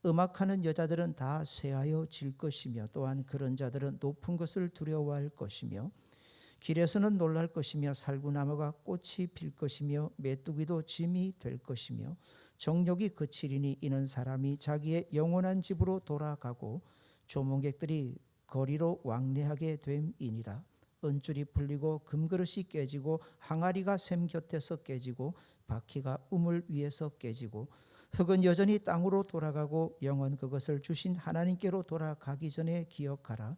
음악하는 여자들은 다 쇠하여 질 것이며 또한 그런 자들은 높은 것을 두려워할 것이며 길에서는 놀랄 것이며 살구나무가 꽃이 필 것이며 메뚜기도 짐이 될 것이며 정욕이 그치리니 이는 사람이 자기의 영원한 집으로 돌아가고 조문객들이 거리로 왕래하게 됨이니라. 은줄이 풀리고 금그릇이 깨지고 항아리가 샘 곁에서 깨지고 바퀴가 우물 위에서 깨지고 흙은 여전히 땅으로 돌아가고 영은 그것을 주신 하나님께로 돌아가기 전에 기억하라.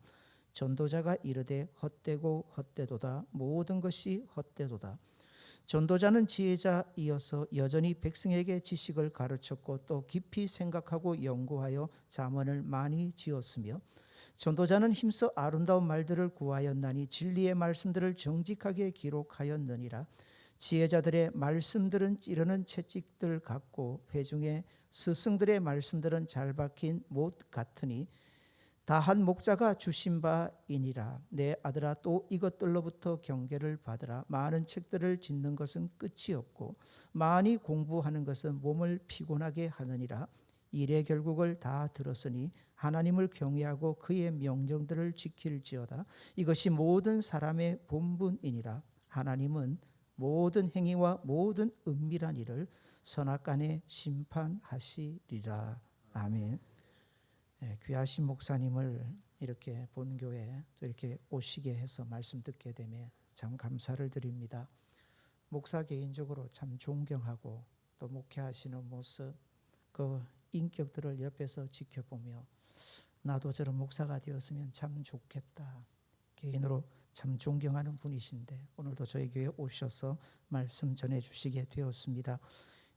전도자가 이르되 헛되고 헛되도다. 모든 것이 헛되도다. 전도자는 지혜자이어서 여전히 백성에게 지식을 가르쳤고 또 깊이 생각하고 연구하여 잠언을 많이 지었으며 전도자는 힘써 아름다운 말들을 구하였나니 진리의 말씀들을 정직하게 기록하였느니라. 지혜자들의 말씀들은 찌르는 채찍들 같고 회중의 스승들의 말씀들은 잘 박힌 못 같으니 다 한 목자가 주신 바이니라. 내 아들아 또 이것들로부터 경계를 받으라. 많은 책들을 짓는 것은 끝이 없고 많이 공부하는 것은 몸을 피곤하게 하느니라. 일의 결국을 다 들었으니 하나님을 경외하고 그의 명령들을 지킬지어다. 이것이 모든 사람의 본분이니라. 하나님은 모든 행위와 모든 은밀한 일을 선악간에 심판하시리라. 아멘. 귀하신 목사님을 이렇게 본교에 또 이렇게 오시게 해서 말씀 듣게 되며 참 감사를 드립니다. 목사 개인적으로 참 존경하고 또 목회하시는 모습, 그 인격들을 옆에서 지켜보며 나도 저런 목사가 되었으면 참 좋겠다. 개인으로 참 존경하는 분이신데 오늘도 저희 교회에 오셔서 말씀 전해주시게 되었습니다.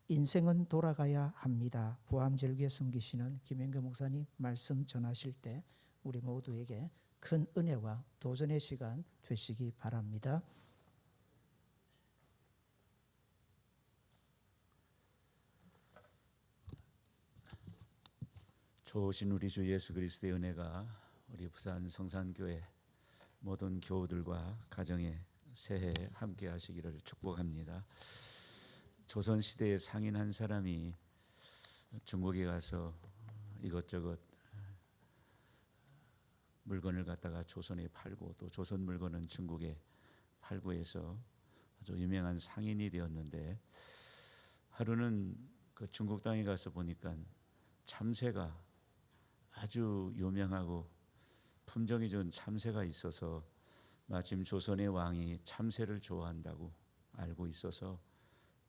인생은 돌아가야 합니다. 부암절교에 섬기시는 김영규 목사님 말씀 전하실 때 우리 모두에게 큰 은혜와 도전의 시간 되시기 바랍니다. 좋으신 우리 주 예수 그리스도의 은혜가 우리 부산 성산교회 모든 교우들과 가정에 새해 함께 하시기를 축복합니다. 조선시대의 상인 한 사람이 중국에 가서 이것저것 물건을 갖다가 조선에 팔고 또 조선 물건은 중국에 팔고 해서 아주 유명한 상인이 되었는데 하루는 그 중국 땅에 가서 보니까 참새가 아주 유명하고 품종이 좋은 참새가 있어서 마침 조선의 왕이 참새를 좋아한다고 알고 있어서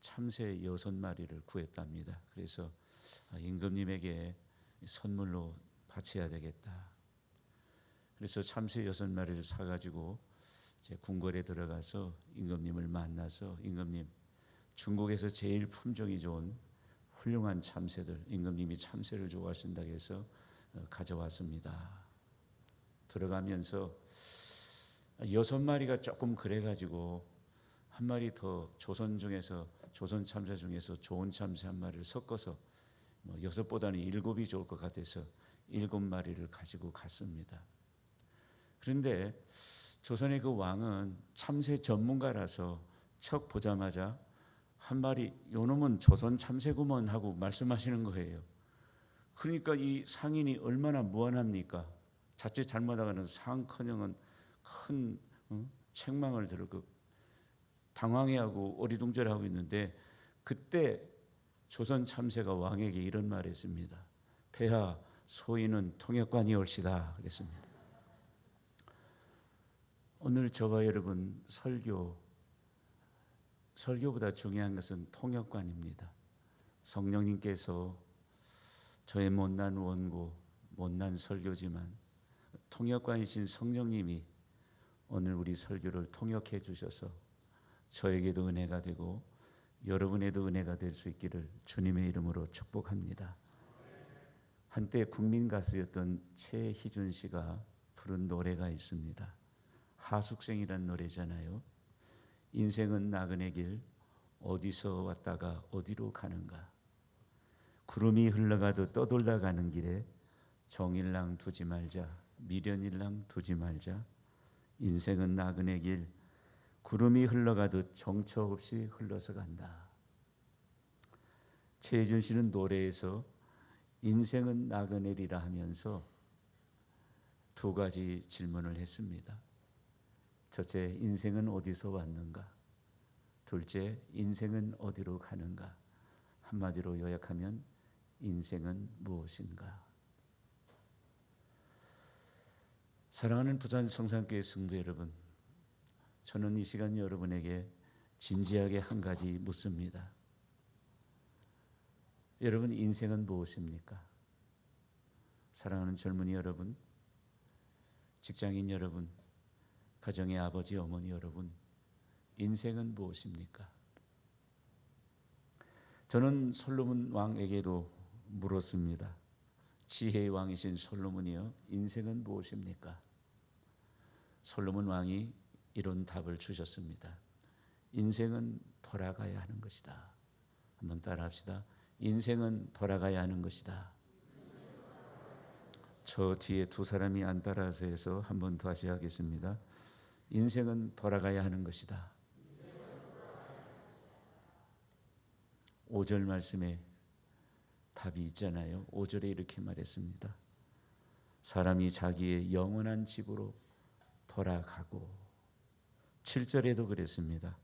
참새 6마리를 구했답니다. 그래서 임금님에게 선물로 바쳐야 되겠다. 그래서 참새 6마리를 사가지고 제 궁궐에 들어가서 임금님을 만나서 임금님, 중국에서 제일 품종이 좋은 훌륭한 참새들, 임금님이 참새를 좋아하신다고 해서 가져왔습니다. 들어가면서 6마리가 조금 그래가지고 한 마리 더 조선 중에서 조선 참새 중에서 좋은 참새 한 마리를 섞어서 6보다는 7이 좋을 것 같아서 7마리를 가지고 갔습니다. 그런데 조선의 그 왕은 참새 전문가라서 척 보자마자 한 마리 요놈은 조선 참새구먼 하고 말씀하시는 거예요. 그러니까 이 상인이 얼마나 무안합니까? 자칫 잘못하면 상커녕은 큰 책망을 들고 당황해하고 어리둥절하고 있는데 그때 조선 참새가 왕에게 이런 말을 했습니다. 폐하 소인은 통역관이 올시다 그랬습니다. 오늘 저와 여러분 설교보다 중요한 것은 통역관입니다. 성령님께서 저의 못난 원고, 못난 설교지만 통역관이신 성령님이 오늘 우리 설교를 통역해 주셔서 저에게도 은혜가 되고 여러분에도 은혜가 될 수 있기를 주님의 이름으로 축복합니다. 한때 국민 가수였던 최희준 씨가 부른 노래가 있습니다. 하숙생이란 노래잖아요. 인생은 나그네 길 어디서 왔다가 어디로 가는가. 구름이 흘러가도 떠돌다 가는 길에 정일랑 두지 말자, 미련일랑 두지 말자. 인생은 나그네 길 구름이 흘러가도 정처 없이 흘러서 간다. 최혜준 씨는 노래에서 인생은 나그네리라 하면서 두 가지 질문을 했습니다. 첫째, 인생은 어디서 왔는가? 둘째, 인생은 어디로 가는가? 한마디로 요약하면 인생은 무엇인가? 사랑하는 부산 성산교회 성도 여러분, 저는 이 시간 여러분에게 진지하게 한 가지 묻습니다. 여러분, 인생은 무엇입니까? 사랑하는 젊은이 여러분, 직장인 여러분, 가정의 아버지 어머니 여러분, 인생은 무엇입니까? 저는 솔로몬 왕에게도 물었습니다. 지혜의 왕이신 솔로몬이여, 인생은 무엇입니까? 솔로몬 왕이 이런 답을 주셨습니다. 인생은 돌아가야 하는 것이다. 한번 따라합시다. 인생은 돌아가야 하는 것이다. 저 뒤에 두 사람이 안 따라서 해서 한번 다시 하겠습니다. 인생은 돌아가야 하는 것이다. 5절 말씀에 답이 있잖아요. 5절에 이렇게 말했습니다. 사람이 자기의 영원한 집으로 돌아가고, 7절에도 그랬습니다.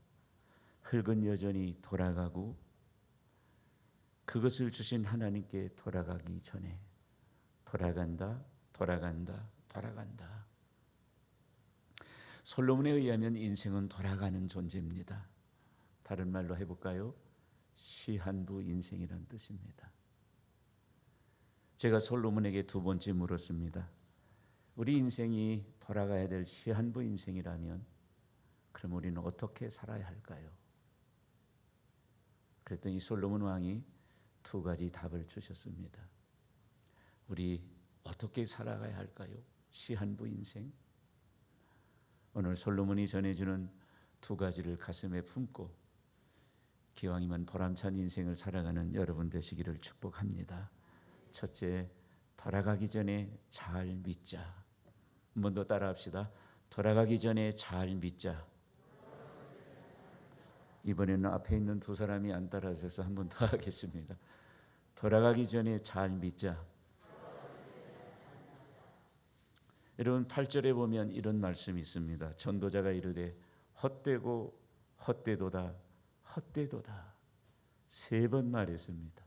흙은 여전히 돌아가고 그것을 주신 하나님께 돌아가기 전에 돌아간다, 돌아간다, 돌아간다. 솔로몬에 의하면 인생은 돌아가는 존재입니다. 다른 말로 해볼까요? 시한부 인생이란 뜻입니다. 제가 솔로몬에게 두 번째 물었습니다. 우리 인생이 돌아가야 될 시한부 인생이라면 그럼 우리는 어떻게 살아야 할까요? 그랬더니 솔로몬 왕이 두 가지 답을 주셨습니다. 우리 어떻게 살아가야 할까요? 시한부 인생. 오늘 솔로몬이 전해주는 두 가지를 가슴에 품고 기왕이면 보람찬 인생을 살아가는 여러분 되시기를 축복합니다. 첫째, 돌아가기 전에 잘 믿자. 한 번 더 따라합시다. 돌아가기 전에 잘 믿자. 이번에는 앞에 있는 두 사람이 안 따라서서 한 번 더 하겠습니다. 돌아가기 전에 잘 믿자. 여러분 8절에 보면 이런 말씀이 있습니다. 전도자가 이르되 헛되고 헛되도다, 헛되도다. 3번 말했습니다.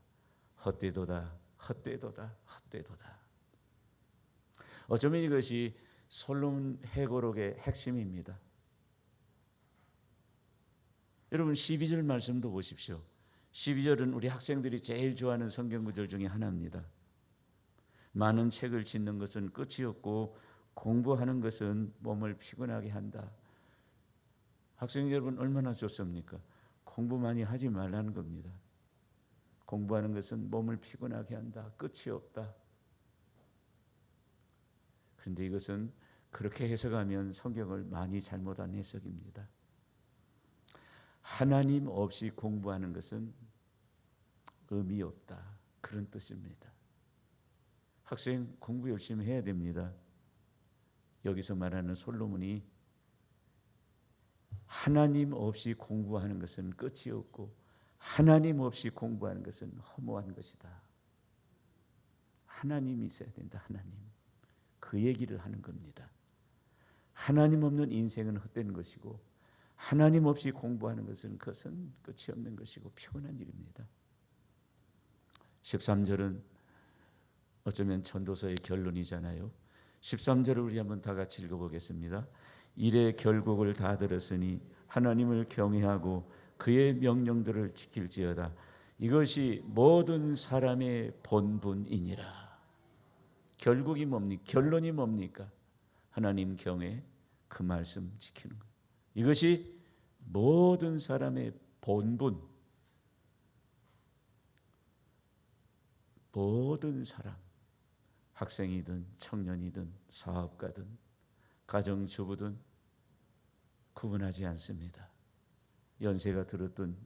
헛되도다, 헛되도다, 헛되도다. 어쩌면 이것이 솔로몬 회고록의 핵심입니다. 여러분 12절 말씀도 보십시오. 12절은 우리 학생들이 제일 좋아하는 성경 구절 중에 하나입니다. 많은 책을 짓는 것은 끝이 없고 공부하는 것은 몸을 피곤하게 한다. 학생 여러분 얼마나 좋습니까? 공부 많이 하지 말라는 겁니다. 공부하는 것은 몸을 피곤하게 한다. 끝이 없다. 그런데 이것은 그렇게 해석하면 성경을 많이 잘못한 해석입니다. 하나님 없이 공부하는 것은 의미 없다. 그런 뜻입니다. 학생 공부 열심히 해야 됩니다. 여기서 말하는 솔로몬이 하나님 없이 공부하는 것은 끝이 없고 하나님 없이 공부하는 것은 허무한 것이다. 하나님이 있어야 된다. 하나님. 그 얘기를 하는 겁니다. 하나님 없는 인생은 헛된 것이고 하나님 없이 공부하는 것은 그것은 끝이 없는 것이고 피곤한 일입니다. 13절은 어쩌면 전도서의 결론이잖아요. 13절을 우리 한번 다 같이 읽어보겠습니다. 일의 결국을 다 들었으니 하나님을 경외하고 그의 명령들을 지킬지어다. 이것이 모든 사람의 본분이니라. 결국이 뭡니까? 결론이 뭡니까? 하나님 경외, 그 말씀 지키는 것. 이것이 모든 사람의 본분. 모든 사람, 학생이든 청년이든 사업가든 가정주부든 구분하지 않습니다. 연세가 들었던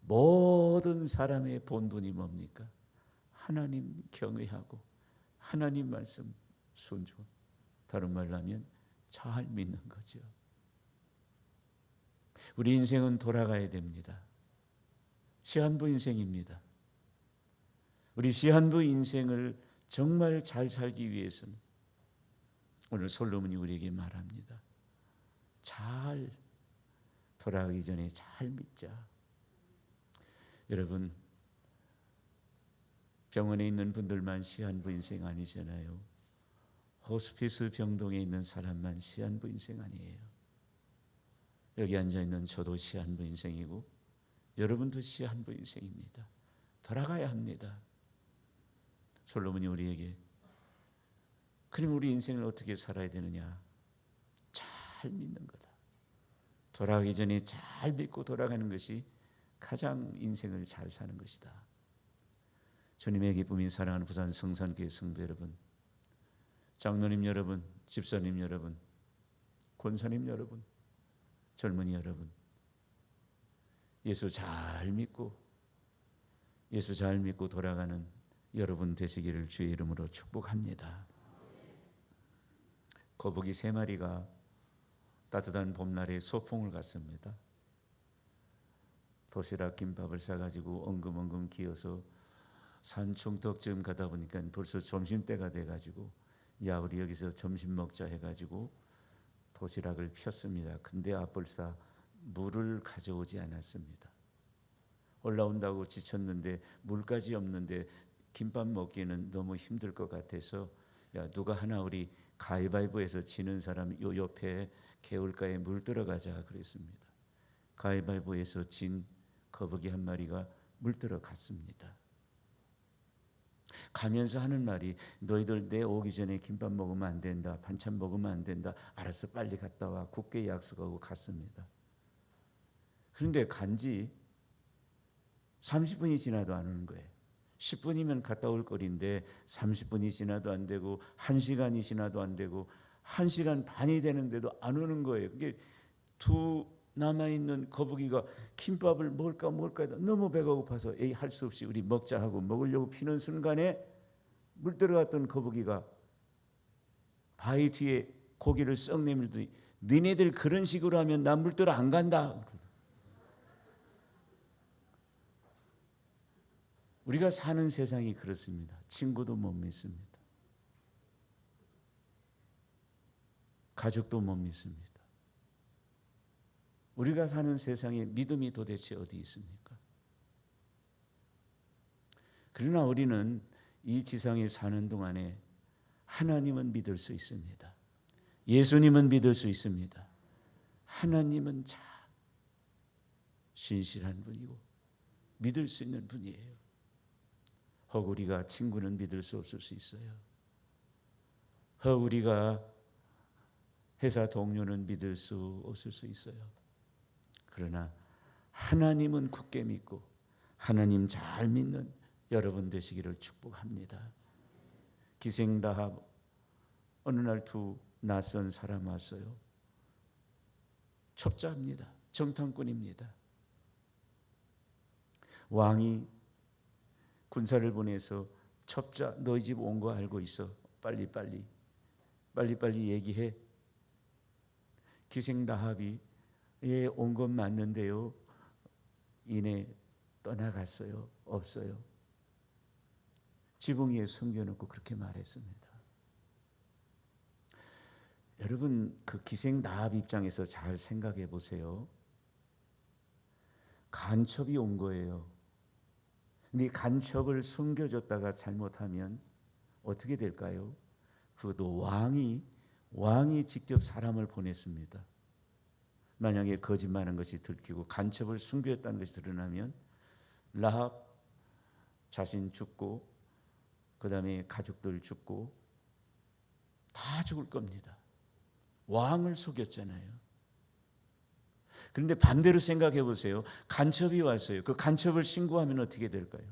모든 사람의 본분이 뭡니까? 하나님 경외하고 하나님 말씀 순종. 다른 말로 하면 잘 믿는 거죠. 우리 인생은 돌아가야 됩니다. 시한부 인생입니다. 우리 시한부 인생을 정말 잘 살기 위해서는 오늘 솔로몬이 우리에게 말합니다. 잘 돌아가기 전에 잘 믿자. 여러분, 병원에 있는 분들만 시한부 인생 아니잖아요. 호스피스 병동에 있는 사람만 시한부 인생 아니에요. 여기 앉아있는 저도 시한부 인생이고 여러분도 시한부 인생입니다. 돌아가야 합니다. 솔로몬이 우리에게 그럼 우리 인생을 어떻게 살아야 되느냐? 잘 믿는 거다. 돌아가기 전에 잘 믿고 돌아가는 것이 가장 인생을 잘 사는 것이다. 주님의 기쁨이 사랑하는 부산 성산교회 성도 여러분, 장로님 여러분, 집사님 여러분, 권사님 여러분, 젊은이 여러분, 예수 잘 믿고 돌아가는 여러분 되시기를 주의 이름으로 축복합니다. 거북이 3마리가 따뜻한 봄날에 소풍을 갔습니다. 도시락 김밥을 싸가지고 엉금엉금 기어서 산 중턱쯤 가다 보니까 벌써 점심때가 돼가지고 야 우리 여기서 점심 먹자 해가지고 도시락을 폈습니다. 근데 앞불사 물을 가져오지 않았습니다. 올라온다고 지쳤는데 물까지 없는데 김밥 먹기는 너무 힘들 것 같아서 야 누가 하나 우리 가위바위보에서 지는 사람 요 옆에 개울가에 물 들어가자 그랬습니다. 가위바위보에서 진 거북이 한 마리가 물 들어갔습니다. 가면서 하는 말이 너희들 내 오기 전에 김밥 먹으면 안 된다. 반찬 먹으면 안 된다. 알았어 빨리 갔다 와. 굳게 약속하고 갔습니다. 그런데 간지 30분이 지나도 안 오는 거예요. 10분이면 갔다 올 거리인데 30분이 지나도 안 되고 1시간이 지나도 안 되고 1시간 반이 되는데도 안 오는 거예요. 그게 두 남아있는 거북이가 김밥을 먹을까 너무 배가 고파서 할 수 없이 우리 먹자 하고 먹으려고 피는 순간에 물 들어갔던 거북이가 바위 뒤에 고기를 썩 내밀더니 너네들 그런 식으로 하면 나 물 들어 안 간다. 우리가 사는 세상이 그렇습니다. 친구도 못 믿습니다. 가족도 못 믿습니다. 우리가 사는 세상에 믿음이 도대체 어디 있습니까? 그러나 우리는 이 지상에 사는 동안에 하나님은 믿을 수 있습니다. 예수님은 믿을 수 있습니다. 하나님은 참 신실한 분이고 믿을 수 있는 분이에요. 혹 우리가 친구는 믿을 수 없을 수 있어요. 혹 우리가 회사 동료는 믿을 수 없을 수 있어요. 그러나 하나님은 굳게 믿고 하나님 잘 믿는 여러분 되시기를 축복합니다. 기생라합 어느 날 두 낯선 사람 왔어요. 첩자입니다. 정탐꾼입니다. 왕이 군사를 보내서 첩자 너희 집 온 거 알고 있어. 빨리빨리 얘기해. 기생라합이 예, 온 건 맞는데요. 이내 떠나갔어요. 없어요. 지붕 위에 숨겨놓고 그렇게 말했습니다. 여러분 그 기생라합 입장에서 잘 생각해 보세요. 간첩이 온 거예요. 근데 간첩을 숨겨줬다가 잘못하면 어떻게 될까요? 그것도 왕이 직접 사람을 보냈습니다. 만약에 거짓말한 것이 들키고 간첩을 숨겼다는 것이 드러나면 라합 자신 죽고 그 다음에 가족들 죽고 다 죽을 겁니다. 왕을 속였잖아요. 그런데 반대로 생각해 보세요. 간첩이 왔어요. 그 간첩을 신고하면 어떻게 될까요?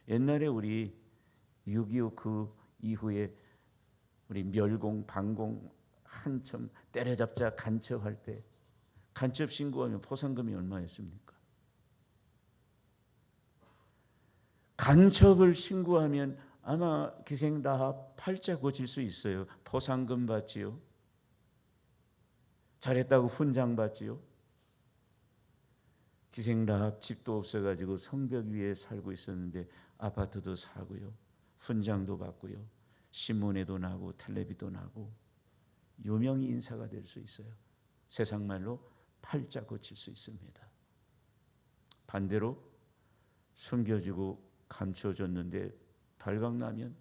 옛날에 우리 6.25 그 이후에 우리 멸공, 방공 한참 때려잡자 간첩할 때 간첩 신고하면 포상금이 얼마였습니까? 간첩을 신고하면 아마 기생라합 팔자 고칠 수 있어요. 포상금 받지요. 잘했다고 훈장 받지요. 기생라합 집도 없어가지고 성벽 위에 살고 있었는데 아파트도 사고요, 훈장도 받고요, 신문에도 나고 텔레비도 나고 유명 인사가 될 수 있어요. 세상 말로 팔자 고칠 수 있습니다. 반대로 숨겨지고 감춰졌는데 발각나면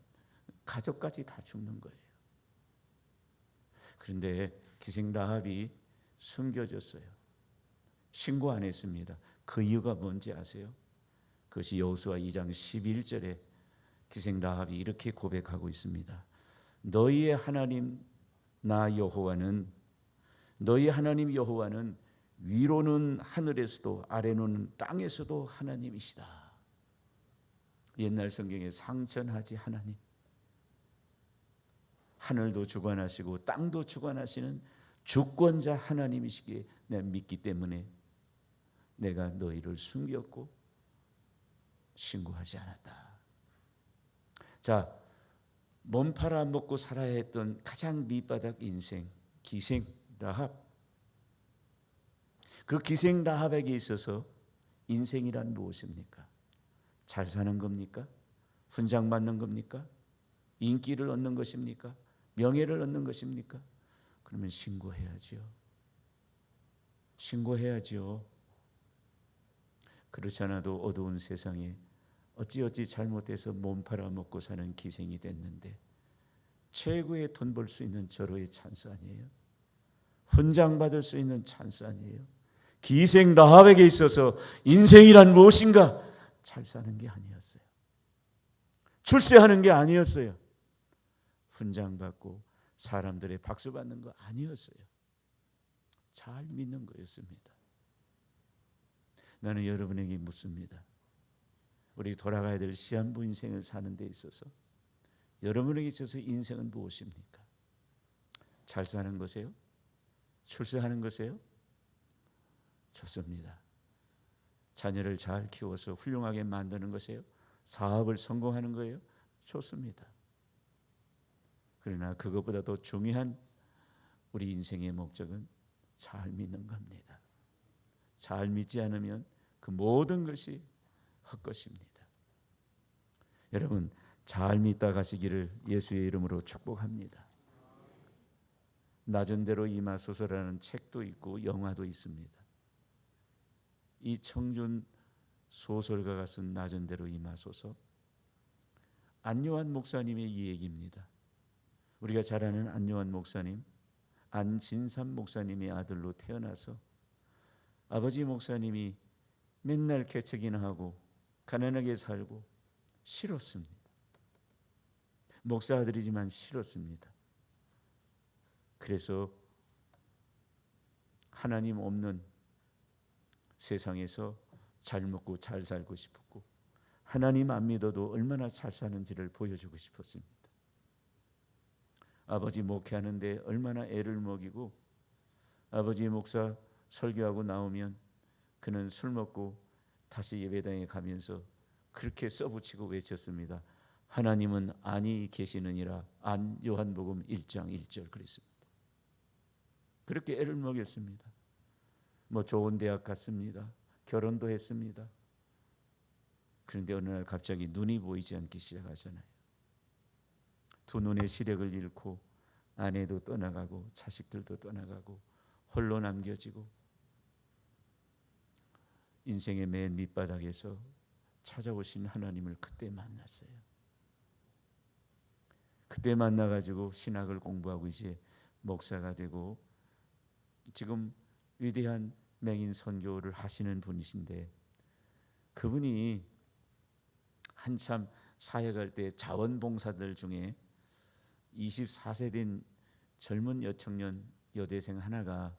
가족까지 다 죽는 거예요. 그런데 기생 라합이 숨겨졌어요. 신고 안 했습니다. 그 이유가 뭔지 아세요? 그것이 여호수아 2장 11절에 기생 라합이 이렇게 고백하고 있습니다. 너희의 하나님 나 여호와는, 너희 하나님 여호와는 위로는 하늘에서도 아래로는 땅에서도 하나님이시다. 옛날 성경에 상천하지 하나님, 하늘도 주관하시고 땅도 주관하시는 주권자 하나님이시기에 내가 믿기 때문에 내가 너희를 숨겼고 신고하지 않았다. 자, 몸 팔아 먹고 살아야 했던 가장 밑바닥 인생, 기생 라합. 그 기생 라합에게 있어서 인생이란 무엇입니까? 잘 사는 겁니까? 훈장 받는 겁니까? 인기를 얻는 것입니까? 명예를 얻는 것입니까? 그러면 신고해야지요. 신고해야지요. 그렇지 않아도 어두운 세상에 어찌어찌 잘못해서 몸 팔아먹고 사는 기생이 됐는데 최고의 돈 벌 수 있는 절호의 찬스 아니에요? 훈장 받을 수 있는 찬스 아니에요? 기생 라합에게 있어서 인생이란 무엇인가? 잘 사는 게 아니었어요. 출세하는 게 아니었어요. 훈장 받고 사람들의 박수 받는 거 아니었어요. 잘 믿는 거였습니다. 나는 여러분에게 묻습니다. 우리 돌아가야 될 시한부 인생을 사는 데 있어서 여러분에게 있어서 인생은 무엇입니까? 잘 사는 것이에요? 출세하는 것이에요? 좋습니다. 자녀를 잘 키워서 훌륭하게 만드는 것이에요? 사업을 성공하는 거예요? 좋습니다. 그러나 그것보다 더 중요한 우리 인생의 목적은 잘 믿는 겁니다. 잘 믿지 않으면 그 모든 것이 헛것입니다. 여러분, 잘 믿다 가시기를 예수의 이름으로 축복합니다. 낮은 대로 임하소서라는 책도 있고 영화도 있습니다. 이청준 소설가가 쓴 낮은 대로 임하소서, 안요한 목사님의 이 얘기입니다. 우리가 잘 아는 안요한 목사님, 안진삼 목사님의 아들로 태어나서 아버지 목사님이 맨날 개척이나 하고 가난하게 살고 싫었습니다. 목사 아들이지만 싫었습니다. 그래서 하나님 없는 세상에서 잘 먹고 잘 살고 싶었고 하나님 안 믿어도 얼마나 잘 사는지를 보여주고 싶었습니다. 아버지 목회하는데 얼마나 애를 먹이고 아버지 목사 설교하고 나오면 그는 술 먹고 다시 예배당에 가면서 그렇게 써붙이고 외쳤습니다. 하나님은 안이 계시느니라. 안 요한복음 1장 1절 그랬습니다. 그렇게 애를 먹였습니다. 뭐 좋은 대학 갔습니다. 결혼도 했습니다. 그런데 어느 날 갑자기 눈이 보이지 않기 시작하잖아요. 두 눈의 시력을 잃고 아내도 떠나가고 자식들도 떠나가고 홀로 남겨지고 인생의 맨 밑바닥에서 찾아오신 하나님을 그때 만났어요. 그때 만나가지고 신학을 공부하고 이제 목사가 되고 지금 위대한 맹인 선교를 하시는 분이신데 그분이 한참 사역할 때 자원봉사들 중에 24세 된 젊은 여청년 여대생 하나가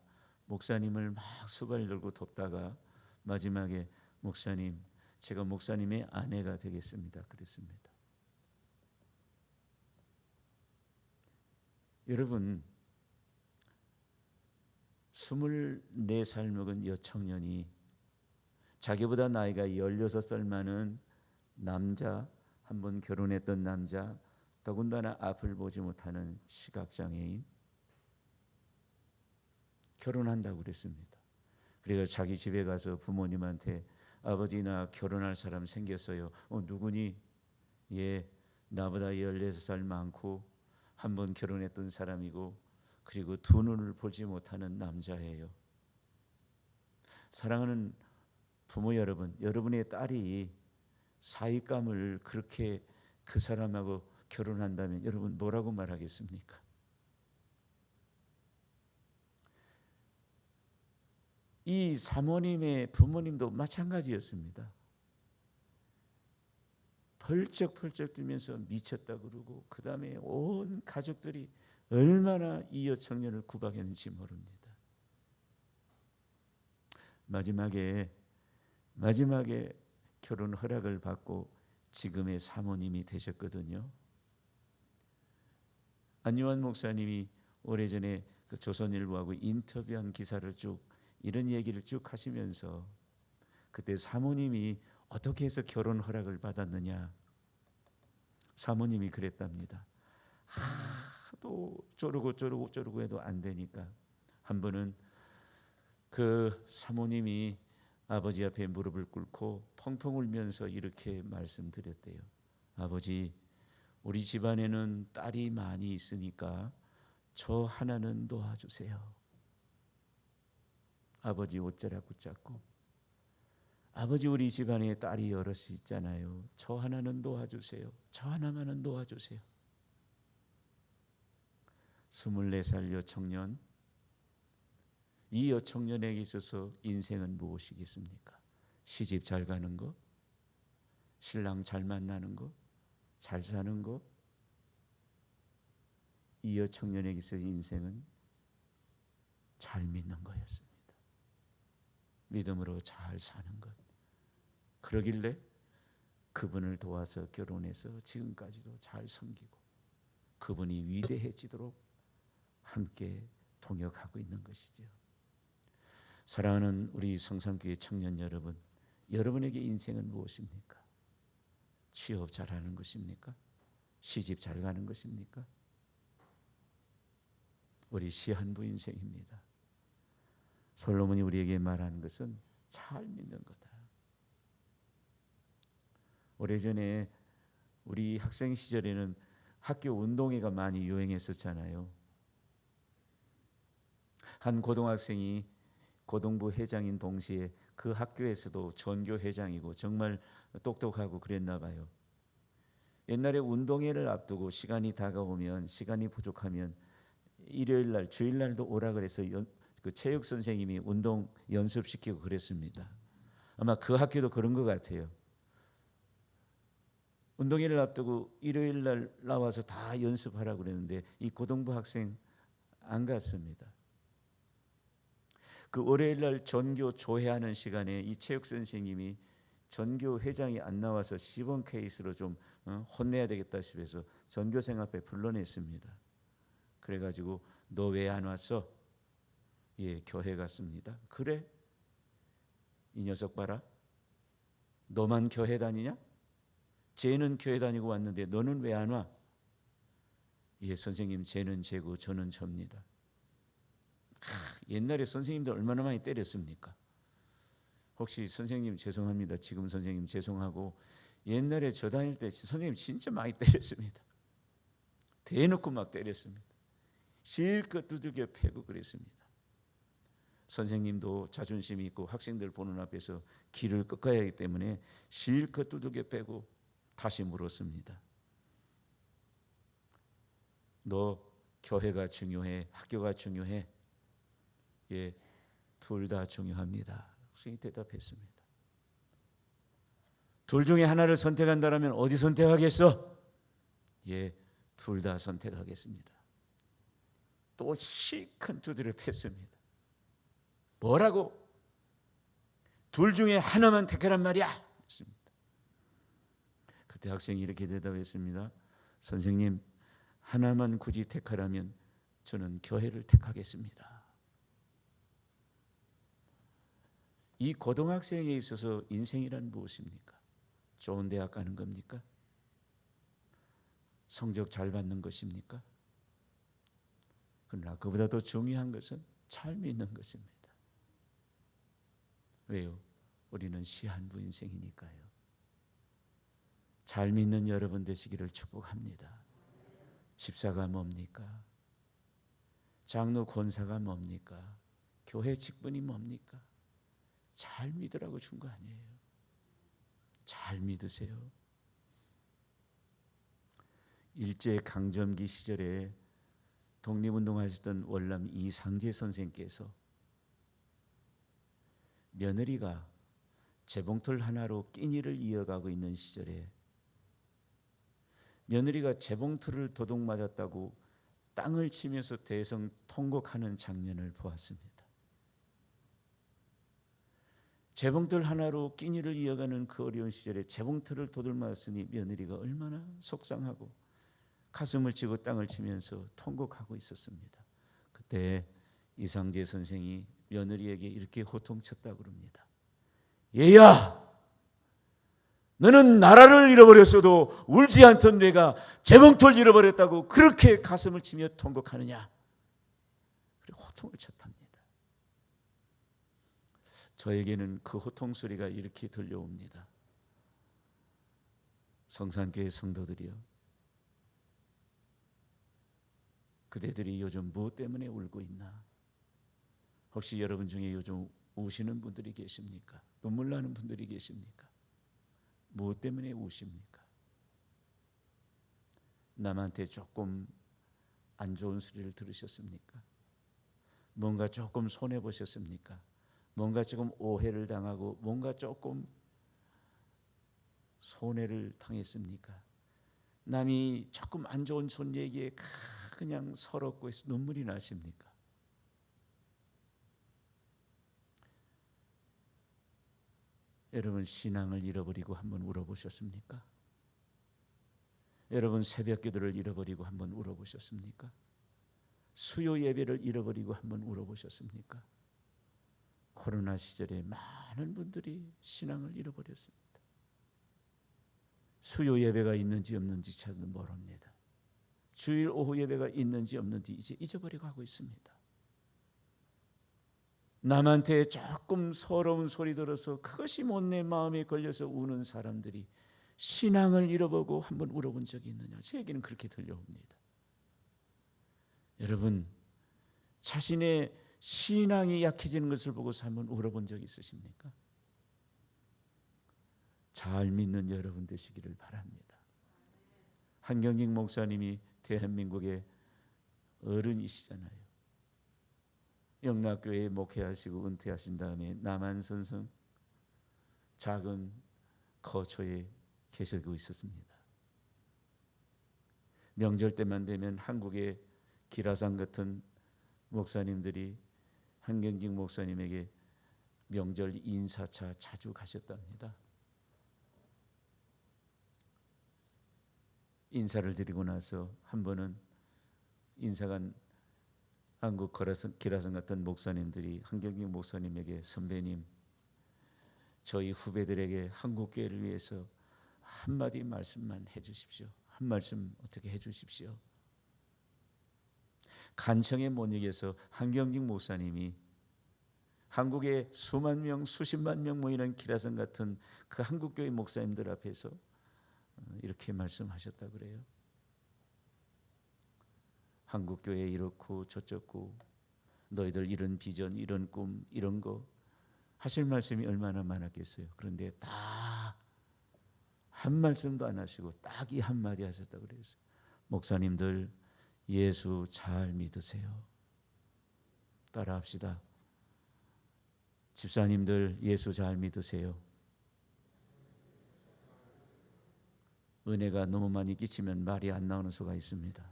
목사님을 막 수발 들고 돕다가 마지막에 목사님, 제가 목사님의 아내가 되겠습니다. 그랬습니다. 여러분, 24살 먹은 여청년이 자기보다 나이가 16살 많은 남자, 한 번 결혼했던 남자, 더군다나 앞을 보지 못하는 시각장애인 결혼한다고 그랬습니다. 그래서 자기 집에 가서 부모님한테 아버지 나 결혼할 사람 생겼어요. 누구니? 나보다 16살 많고 한 번 결혼했던 사람이고 그리고 두 눈을 보지 못하는 남자예요. 사랑하는 부모 여러분, 여러분의 딸이 사윗감을 그렇게 그 사람하고 결혼한다면 여러분 뭐라고 말하겠습니까? 이 사모님의 부모님도 마찬가지였습니다. 펄쩍펄쩍 뛰면서 미쳤다 그러고 그 다음에 온 가족들이 얼마나 이 여청년을 구박했는지 모릅니다. 마지막에 결혼 허락을 받고 지금의 사모님이 되셨거든요. 안유한 목사님이 오래전에 그 조선일보하고 인터뷰한 기사를 쭉 이런 얘기를 쭉 하시면서 그때 사모님이 어떻게 해서 결혼 허락을 받았느냐, 사모님이 그랬답니다. 하도 쪼르고 해도 안 되니까 한 번은 그 사모님이 아버지 앞에 무릎을 꿇고 펑펑 울면서 이렇게 말씀드렸대요. 아버지, 우리 집안에는 딸이 많이 있으니까 저 하나는 놓아주세요. 아버지 옷자락 붙잡고, 아버지 우리 집안에 딸이 여럿이 있잖아요. 저 하나는 놓아주세요. 저 하나만은 놓아주세요. 24살 여청년, 이 여청년에게 있어서 인생은 무엇이겠습니까? 시집 잘 가는 거, 신랑 잘 만나는 거, 잘 사는 거. 이 여청년에게 있어서 인생은 잘 믿는 거였습니다. 믿음으로 잘 사는 것. 그러길래 그분을 도와서 결혼해서 지금까지도 잘 섬기고 그분이 위대해지도록 함께 동역하고 있는 것이죠. 사랑하는 우리 성산교회 청년 여러분, 여러분에게 인생은 무엇입니까? 취업 잘하는 것입니까? 시집 잘 가는 것입니까? 우리 시한부 인생입니다. 솔로몬이 우리에게 말하는 것은 잘 믿는 거다. 오래전에 우리 학생 시절에는 학교 운동회가 많이 유행했었잖아요. 한 고등학생이 고등부 회장인 동시에 그 학교에서도 전교 회장이고 정말 똑똑하고 그랬나 봐요. 옛날에 운동회를 앞두고 시간이 다가오면, 시간이 부족하면 일요일 날, 주일 날도 오라 그래서 그 체육 선생님이 운동 연습시키고 그랬습니다. 아마 그 학교도 그런 것 같아요. 운동회를 앞두고 일요일 날 나와서 다 연습하라고 그랬는데 이 고등부 학생 안 갔습니다. 그 월요일 날 전교 조회하는 시간에 이 체육 선생님이 전교 회장이 안 나와서 시범 케이스로 좀 혼내야 되겠다 싶어서 전교생 앞에 불러냈습니다. 그래가지고 너 왜 안 왔어? 예, 교회 갔습니다. 그래? 이 녀석 봐라. 너만 교회 다니냐? 쟤는 교회 다니고 왔는데 너는 왜 안 와? 예, 선생님, 쟤는 쟤고 저는 접니다. 옛날에 선생님들 얼마나 많이 때렸습니까? 혹시 선생님 죄송합니다. 지금 선생님 죄송하고 옛날에 저 다닐 때 선생님 진짜 많이 때렸습니다. 대놓고 막 때렸습니다. 실컷 두들겨 패고 그랬습니다. 선생님도 자존심이 있고 학생들 보는 앞에서 길을 꺾어야 하기 때문에 실컷 두들겨 패고 다시 물었습니다. 너 교회가 중요해? 학교가 중요해? 예, 둘 다 중요합니다. 학생이 대답했습니다. 둘 중에 하나를 선택한다면 어디 선택하겠어? 예, 둘 다 선택하겠습니다. 또 실컷 두드려 팼습니다. 뭐라고? 둘 중에 하나만 택하란 말이야. 했습니다. 그때 학생이 이렇게 대답했습니다. 선생님, 하나만 굳이 택하라면 저는 교회를 택하겠습니다. 이 고등학생에 있어서 인생이란 무엇입니까? 좋은 대학 가는 겁니까? 성적 잘 받는 것입니까? 그러나 그보다 더 중요한 것은 잘 믿는 것입니다. 왜요? 우리는 시한부 인생이니까요. 잘 믿는 여러분 되시기를 축복합니다. 집사가 뭡니까? 장로 권사가 뭡니까? 교회 직분이 뭡니까? 잘 믿으라고 준 거 아니에요. 잘 믿으세요. 일제 강점기 시절에 독립운동하셨던 월남 이상재 선생께서 며느리가 재봉틀 하나로 끼니를 이어가고 있는 시절에 며느리가 재봉틀을 도둑 맞았다고 땅을 치면서 대성 통곡하는 장면을 보았습니다. 재봉틀 하나로 끼니를 이어가는 그 어려운 시절에 재봉틀을 도둑 맞았으니 며느리가 얼마나 속상하고 가슴을 치고 땅을 치면서 통곡하고 있었습니다. 그때 이상재 선생이 며느리에게 이렇게 호통쳤다고 그럽니다. 얘야, 너는 나라를 잃어버렸어도 울지 않던 내가 재봉틀 잃어버렸다고 그렇게 가슴을 치며 통곡하느냐. 그리고 호통을 쳤답니다. 저에게는 그 호통 소리가 이렇게 들려옵니다. 성산교회 성도들이요, 그대들이 요즘 무엇 때문에 울고 있나? 혹시 여러분 중에 요즘 우시는 분들이 계십니까? 눈물 나는 분들이 계십니까? 무엇 때문에 우십니까? 남한테 조금 안 좋은 소리를 들으셨습니까? 뭔가 조금 손해 보셨습니까? 뭔가 조금 오해를 당하고 뭔가 조금 손해를 당했습니까? 남이 조금 안 좋은 존재에게 그냥 서럽고 해서 눈물이 나십니까? 여러분 신앙을 잃어버리고 한번 울어보셨습니까? 여러분 새벽 기도를 잃어버리고 한번 울어보셨습니까? 수요 예배를 잃어버리고 한번 울어보셨습니까? 코로나 시절에 많은 분들이 신앙을 잃어버렸습니다. 수요 예배가 있는지 없는지 잘 모릅니다. 주일 오후 예배가 있는지 없는지 이제 잊어버리고 하고 있습니다. 남한테 조금 서러운 소리 들어서 그것이 못 내 마음에 걸려서 우는 사람들이 신앙을 잃어보고 한번 울어본 적이 있느냐? 저에게는 그렇게 들려옵니다. 여러분 자신의 신앙이 약해지는 것을 보고서 한번 울어본 적 있으십니까? 잘 믿는 여러분 되시기를 바랍니다. 한경직 목사님이 대한민국의 어른이시잖아요. 영락교회에 목회하시고 은퇴하신 다음에 남한선성 작은 거처에 계시고 있었습니다. 명절 때만 되면 한국의 기라상 같은 목사님들이 한경직 목사님에게 명절 인사차 자주 가셨답니다. 인사를 드리고 나서 한 번은 인사간 한국 기라성 같은 목사님들이 한경직 목사님에게 선배님, 저희 후배들에게 한국교회를 위해서 한마디 말씀만 해주십시오. 한 말씀 어떻게 해주십시오. 간청에 못 이겨서 한경직 목사님이 한국의 수만 명, 수십만 명 모이는 기라성 같은 그 한국교회 목사님들 앞에서 이렇게 말씀하셨다고 그래요. 한국교회 이렇고 저쩌고 너희들 이런 비전, 이런 꿈, 이런 거 하실 말씀이 얼마나 많았겠어요. 그런데 다 한 말씀도 안 하시고 딱 이 한마디 하셨다고 그랬어요. 목사님들 예수 잘 믿으세요. 따라합시다. 집사님들 예수 잘 믿으세요. 은혜가 너무 많이 끼치면 말이 안 나오는 수가 있습니다.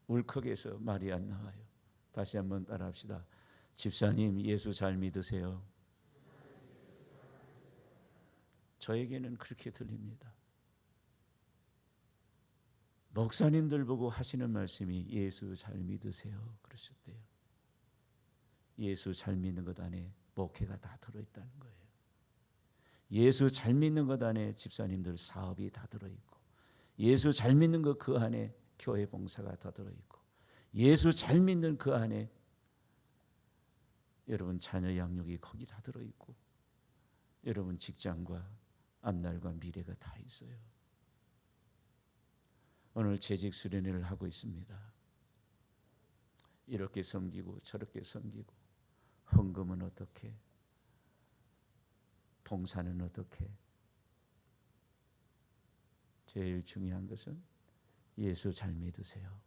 울컥해서 말이 안 나와요. 다시 한번 따라합시다. 집사님 예수 잘 믿으세요. 저에게는 그렇게 들립니다. 목사님들 보고 하시는 말씀이 예수 잘 믿으세요 그러셨대요. 예수 잘 믿는 것 안에 목회가 다 들어있다는 거예요. 예수 잘 믿는 것 안에 집사님들 사업이 다 들어있고, 예수 잘 믿는 것 그 안에 교회 봉사가 다 들어있고, 예수 잘 믿는 그 안에 여러분 자녀 양육이 거기 다 들어있고, 여러분 직장과 앞날과 미래가 다 있어요. 오늘 재직 수련회를 하고 있습니다. 이렇게 섬기고 저렇게 섬기고, 헌금은 어떻게, 봉사는 어떻게. 제일 중요한 것은 예수 잘 믿으세요.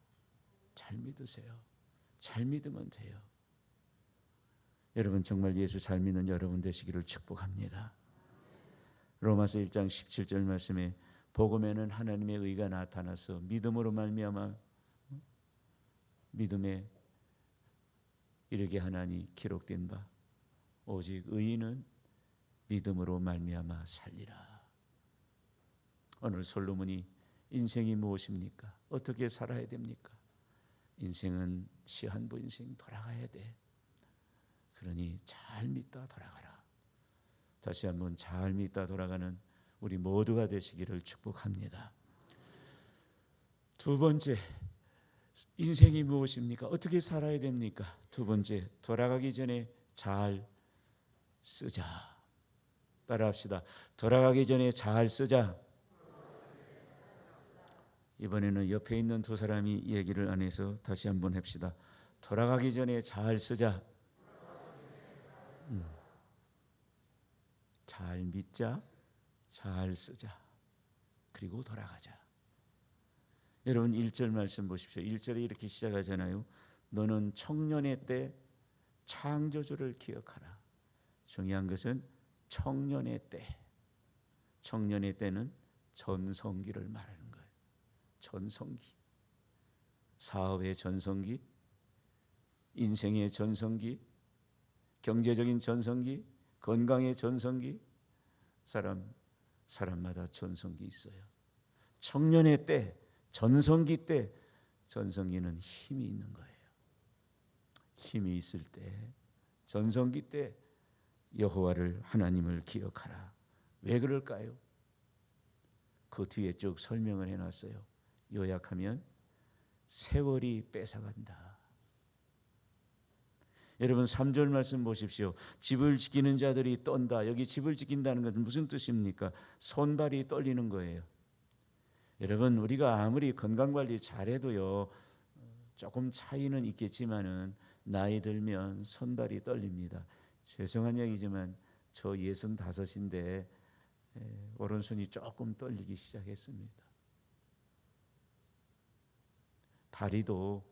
잘 믿으세요. 잘 믿으면 돼요. 여러분 정말 예수 잘 믿는 여러분 되시기를 축복합니다. 로마서 1장 17절 말씀에 복음에는 하나님의 의가 나타나서 믿음으로 말미암아 믿음에 이르게 하나니 기록된 바 오직 의인은 믿음으로 말미암아 살리라. 오늘 솔로몬이 인생이 무엇입니까? 어떻게 살아야 됩니까? 인생은 시한부 인생 돌아가야 돼. 그러니 잘 믿다 돌아가라. 다시 한번 잘 믿다 돌아가는 우리 모두가 되시기를 축복합니다. 두 번째, 인생이 무엇입니까? 어떻게 살아야 됩니까? 두 번째, 돌아가기 전에 잘 쓰자. 따라합시다. 돌아가기 전에 잘 쓰자. 이번에는 옆에 있는 두 사람이 얘기를 안 해서 다시 한번 합시다. 돌아가기 전에 잘 쓰자. 잘 믿자, 잘 쓰자, 그리고 돌아가자. 여러분 1절 말씀 보십시오. 1절에 이렇게 시작하잖아요. 너는 청년의 때 창조주를 기억하라. 중요한 것은 청년의 때. 청년의 때는 전성기를 말하는 거예요. 전성기. 사업의 전성기, 인생의 전성기, 경제적인 전성기, 건강의 전성기. 사람마다 전성기 있어요. 청년의 때, 전성기 때, 전성기는 힘이 있는 거예요. 힘이 있을 때, 전성기 때 여호와를 하나님을 기억하라. 왜 그럴까요? 그 뒤에 쭉 설명을 해놨어요. 요약하면 세월이 뺏어간다. 여러분 3절 말씀 보십시오. 집을 지키는 자들이 떤다. 여기 집을 지킨다는 것은 무슨 뜻입니까? 손발이 떨리는 거예요. 여러분 우리가 아무리 건강관리 잘해도요, 조금 차이는 있겠지만은 나이 들면 손발이 떨립니다. 죄송한 얘기지만 저 65인데 오른손이 조금 떨리기 시작했습니다. 다리도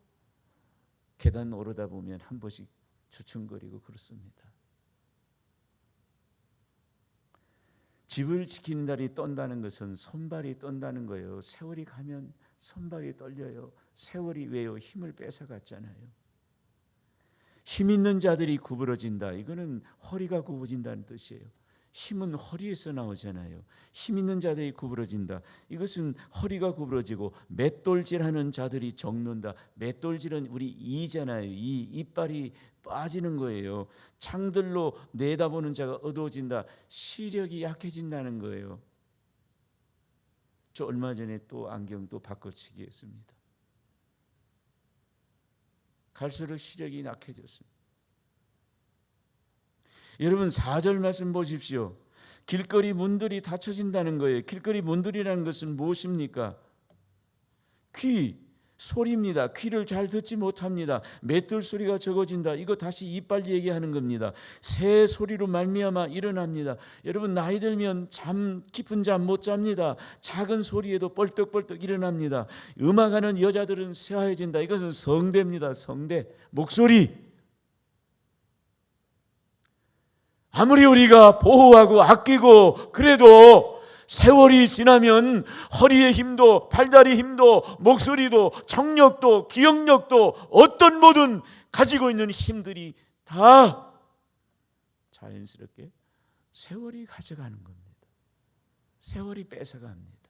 계단 오르다 보면 한 번씩 주춤거리고 그렇습니다. 집을 지키는 달이 떤다는 것은 손발이 떤다는 거예요. 세월이 가면 손발이 떨려요. 세월이 왜요? 힘을 뺏어갔잖아요. 힘 있는 자들이 구부러진다. 이거는 허리가 굽어진다는 뜻이에요. 힘은 허리에서 나오잖아요. 힘 있는 자들이 구부러진다. 이것은 허리가 구부러지고 맷돌질하는 자들이 적는다. 맷돌질은 우리 이잖아요. 이빨이 빠지는 거예요. 창들로 내다보는 자가 어두워진다. 시력이 약해진다는 거예요. 저 얼마 전에 또 안경 또 바꿔치기 했습니다. 갈수록 시력이 약해졌습니다. 여러분 4절 말씀 보십시오. 길거리 문들이 닫혀진다는 거예요. 길거리 문들이라는 것은 무엇입니까? 귀, 소리입니다. 귀를 잘 듣지 못합니다. 맷돌 소리가 적어진다. 이거 다시 이빨 얘기하는 겁니다. 새 소리로 말미암아 일어납니다. 여러분 나이 들면 깊은 잠 못 잡니다. 작은 소리에도 뻘떡뻘떡 일어납니다. 음악하는 여자들은 새하얘진다. 이것은 성대입니다. 성대, 목소리. 아무리 우리가 보호하고 아끼고 그래도 세월이 지나면 허리의 힘도 팔다리 힘도 목소리도 청력도 기억력도 어떤 뭐든 가지고 있는 힘들이 다 자연스럽게 세월이 가져가는 겁니다. 세월이 뺏어갑니다.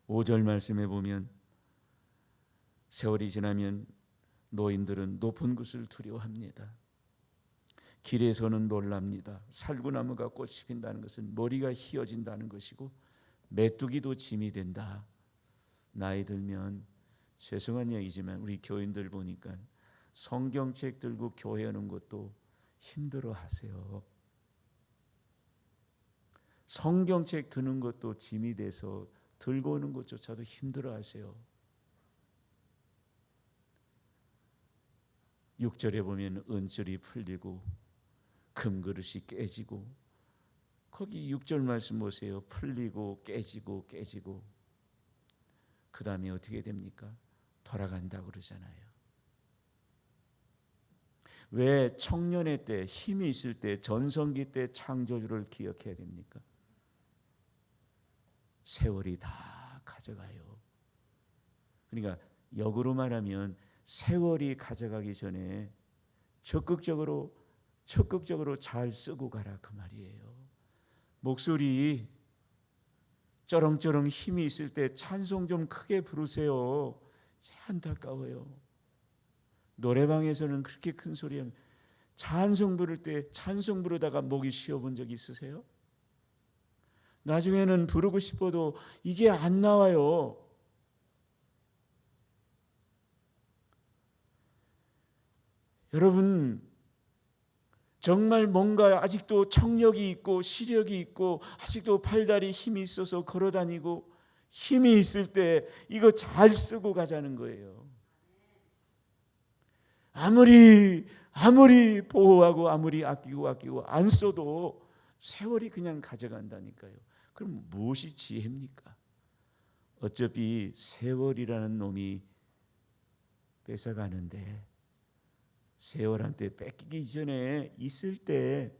5절 말씀에 보면 세월이 지나면 노인들은 높은 곳을 두려워합니다. 길에서는 놀랍니다. 살구나무가 꽃이 핀다는 것은 머리가 휘어진다는 것이고 메뚜기도 짐이 된다. 나이 들면 죄송한 얘기지만 우리 교인들 보니까 성경책 들고 교회 오는 것도 힘들어 하세요. 성경책 드는 것도 짐이 돼서 들고 오는 것조차도 힘들어하세요. 6절에 보면 은줄이 풀리고 금그릇이 깨지고, 거기 6절 말씀 보세요. 풀리고 깨지고 깨지고, 그 다음에 어떻게 됩니까? 돌아간다고 그러잖아요. 왜 청년의 때, 힘이 있을 때, 전성기 때 창조주를 기억해야 됩니까? 세월이 다 가져가요. 그러니까 역으로 말하면 세월이 가져가기 전에 적극적으로 잘 쓰고 가라, 그 말이에요. 목소리 쩌렁쩌렁 힘이 있을 때 찬송 좀 크게 부르세요. 안타까워요. 노래방에서는 그렇게 큰 소리에 찬송 부를 때 찬송 부르다가 목이 쉬어본 적 있으세요? 나중에는 부르고 싶어도 이게 안 나와요. 여러분, 정말 뭔가 아직도 청력이 있고 시력이 있고 아직도 팔다리 힘이 있어서 걸어다니고 힘이 있을 때 이거 잘 쓰고 가자는 거예요. 아무리 보호하고 아무리 아끼고 안 써도 세월이 그냥 가져간다니까요. 그럼 무엇이 지혜입니까? 어차피 세월이라는 놈이 뺏어가는데 세월한테 뺏기기 전에 있을 때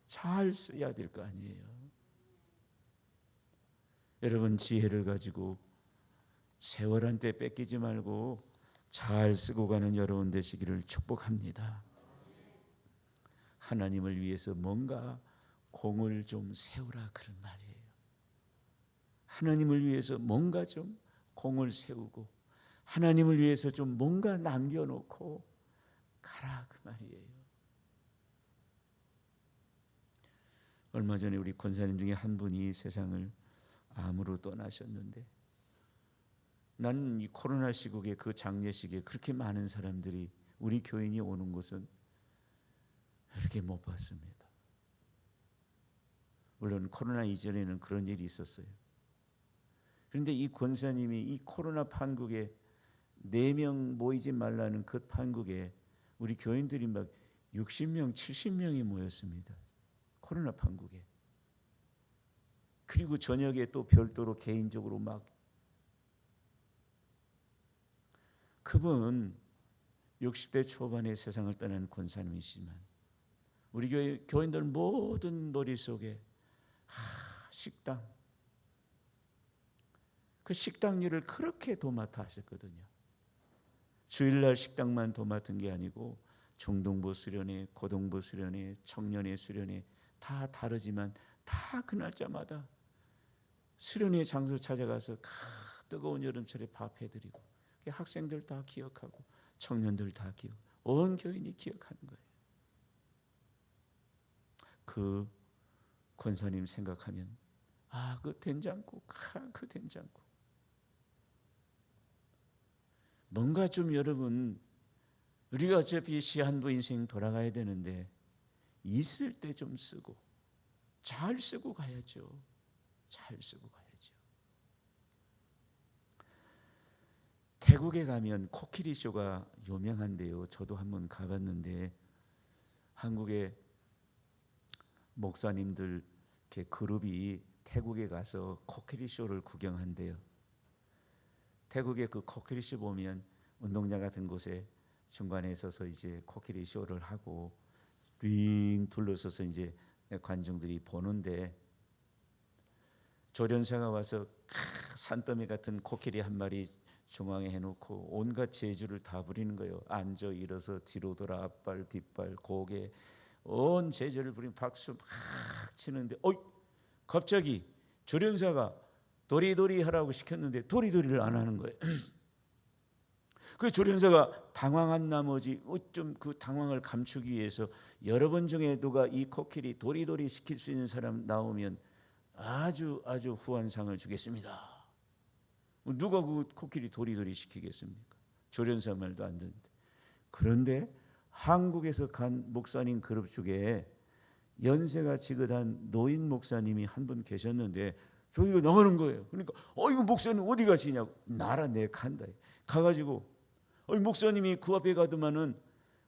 잘 써야 될 거 아니에요. 여러분, 지혜를 가지고 세월한테 뺏기지 말고 잘 쓰고 가는 여러분 되시기를 축복합니다. 하나님을 위해서 뭔가 공을 좀 세우라, 그런 말이에요. 하나님을 위해서 뭔가 좀 공을 세우고 하나님을 위해서 좀 뭔가 남겨놓고 가라, 그 말이에요. 얼마 전에 우리 권사님 중에 한 분이 세상을 암으로 떠나셨는데, 나는 이 코로나 시국에 그 장례식에 그렇게 많은 사람들이 우리 교인이 오는 곳은 이렇게 못 봤습니다. 물론 코로나 이전에는 그런 일이 있었어요. 그런데 이 권사님이 이 코로나 판국에 4명 모이지 말라는 그 판국에 우리 교인들이 막 60명, 70명이 모였습니다. 코로나 판국에. 그리고 저녁에 또 별도로 개인적으로 막. 그분 60대 초반에 세상을 떠난 권사님이시지만 우리 교회 교인들 모든 머릿속에 식당, 그 식당 일을 그렇게 도맡아 하셨거든요. 주일날 식당만 도맡은 게 아니고 중등부 수련회, 고등부 수련회, 청년회 수련회 다 다르지만 다 그 날짜마다 수련회 장소 찾아가서 뜨거운 여름철에 밥 해드리고, 학생들 다 기억하고 청년들 다 기억, 온 교인이 기억하는 거예요. 그 권사님 생각하면 그 된장국, 그 된장국. 뭔가 좀 여러분, 우리가 어차피 시한부 인생 돌아가야 되는데 있을 때 좀 쓰고 잘 쓰고 가야죠. 잘 쓰고 가야죠. 태국에 가면 코끼리 쇼가 유명한데요. 저도 한번 가봤는데 한국의 목사님들 이렇게 그룹이 태국에 가서 코끼리 쇼를 구경한대요. 태국의 그 코끼리 쇼 보면 운동장 같은 곳에 중간에 서서 이제 코끼리 쇼를 하고 링 둘러서서 이제 관중들이 보는데, 조련사가 와서 산더미 같은 코끼리 한 마리 중앙에 해놓고 온갖 재주를 다 부리는 거예요. 앉아 일어서 뒤로 돌아 앞발 뒷발 고개 온 재주를 부리면 박수 막 치는데 갑자기 조련사가 도리도리 하라고 시켰는데 도리도리를 안 하는 거예요. 그 조련사가 당황한 나머지 좀 그 당황을 감추기 위해서 여러 번 중에 누가 이 코끼리 도리도리 시킬 수 있는 사람 나오면 아주 후한상을 주겠습니다. 누가 그 코끼리 도리도리 시키겠습니까? 조련사 말도 안 듣는데. 그런데 한국에서 간 목사님 그룹 중에 연세가 지긋한 노인 목사님이 한 분 계셨는데 저기가 나가는 거예요. 그러니까 이거 목사님 어디 가시냐고. 나라 내 간다. 가가지고 목사님이 그 앞에 가더만은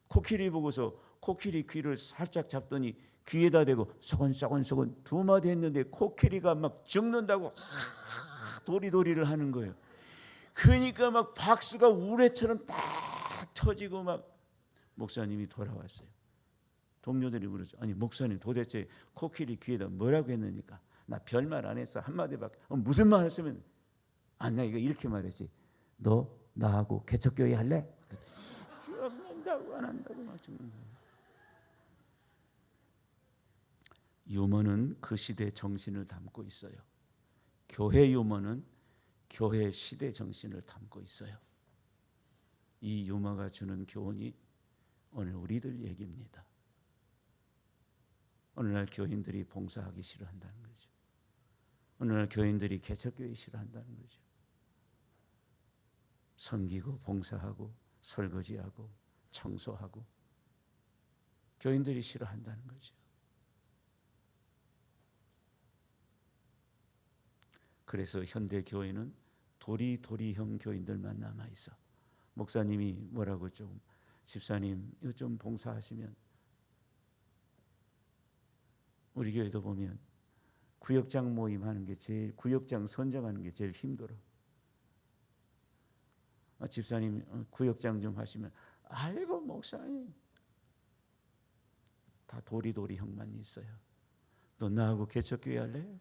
코끼리 보고서 코끼리 귀를 살짝 잡더니 귀에다 대고 서건서건 두 마디 했는데 코끼리가 막 죽는다고 도리도리를 하는 거예요. 그러니까 막 박수가 우레처럼 딱 터지고 막 목사님이 돌아왔어요. 동료들이 물었죠. 아니 목사님 도대체 코끼리 귀에다 뭐라고 했느니까. 나 별말 안 했어. 한마디밖에. 무슨 말 했으면 나 이거 이렇게 말했지. 너 나하고 개척교회 할래? 안 한다고 안 한다고 막 죽는 거예요. 유머는 그 시대 정신을 담고 있어요. 교회 유머는 교회 시대 정신을 담고 있어요. 이 유머가 주는 교훈이 오늘 우리들 얘기입니다. 오늘날 교인들이 봉사하기 싫어한다는 거죠. 오늘날 교인들이 개척교회 싫어한다는 거죠. 섬기고 봉사하고 설거지하고 청소하고 교인들이 싫어한다는 거죠. 그래서 현대 교회는 도리도리형 교인들만 남아 있어. 목사님이 뭐라고 좀 집사님 이거 좀 봉사하시면, 우리 교회도 보면 구역장 모임 하는 게 제일, 구역장 선정하는 게 제일 힘들어. 집사님 구역장 좀 하시면 아이고 목사님 다 도리도리형만 있어요. 너 나하고 개척교회 할래?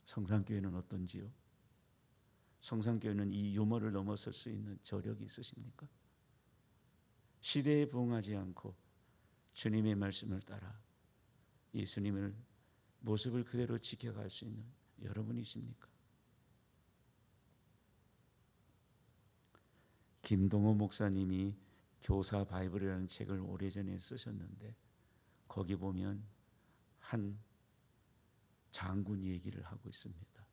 성산교회는 어떤지요? 성산교회는 이 유머를 넘어설 수 있는 저력이 있으십니까? 시대에 부응하지 않고 주님의 말씀을 따라 예수님을 모습을 그대로 지켜갈 수 있는 여러분이십니까? 김동호 목사님이 교사 바이블이라는 책을 오래전에 쓰셨는데 거기 보면 한 장군 얘기를 하고 있습니다.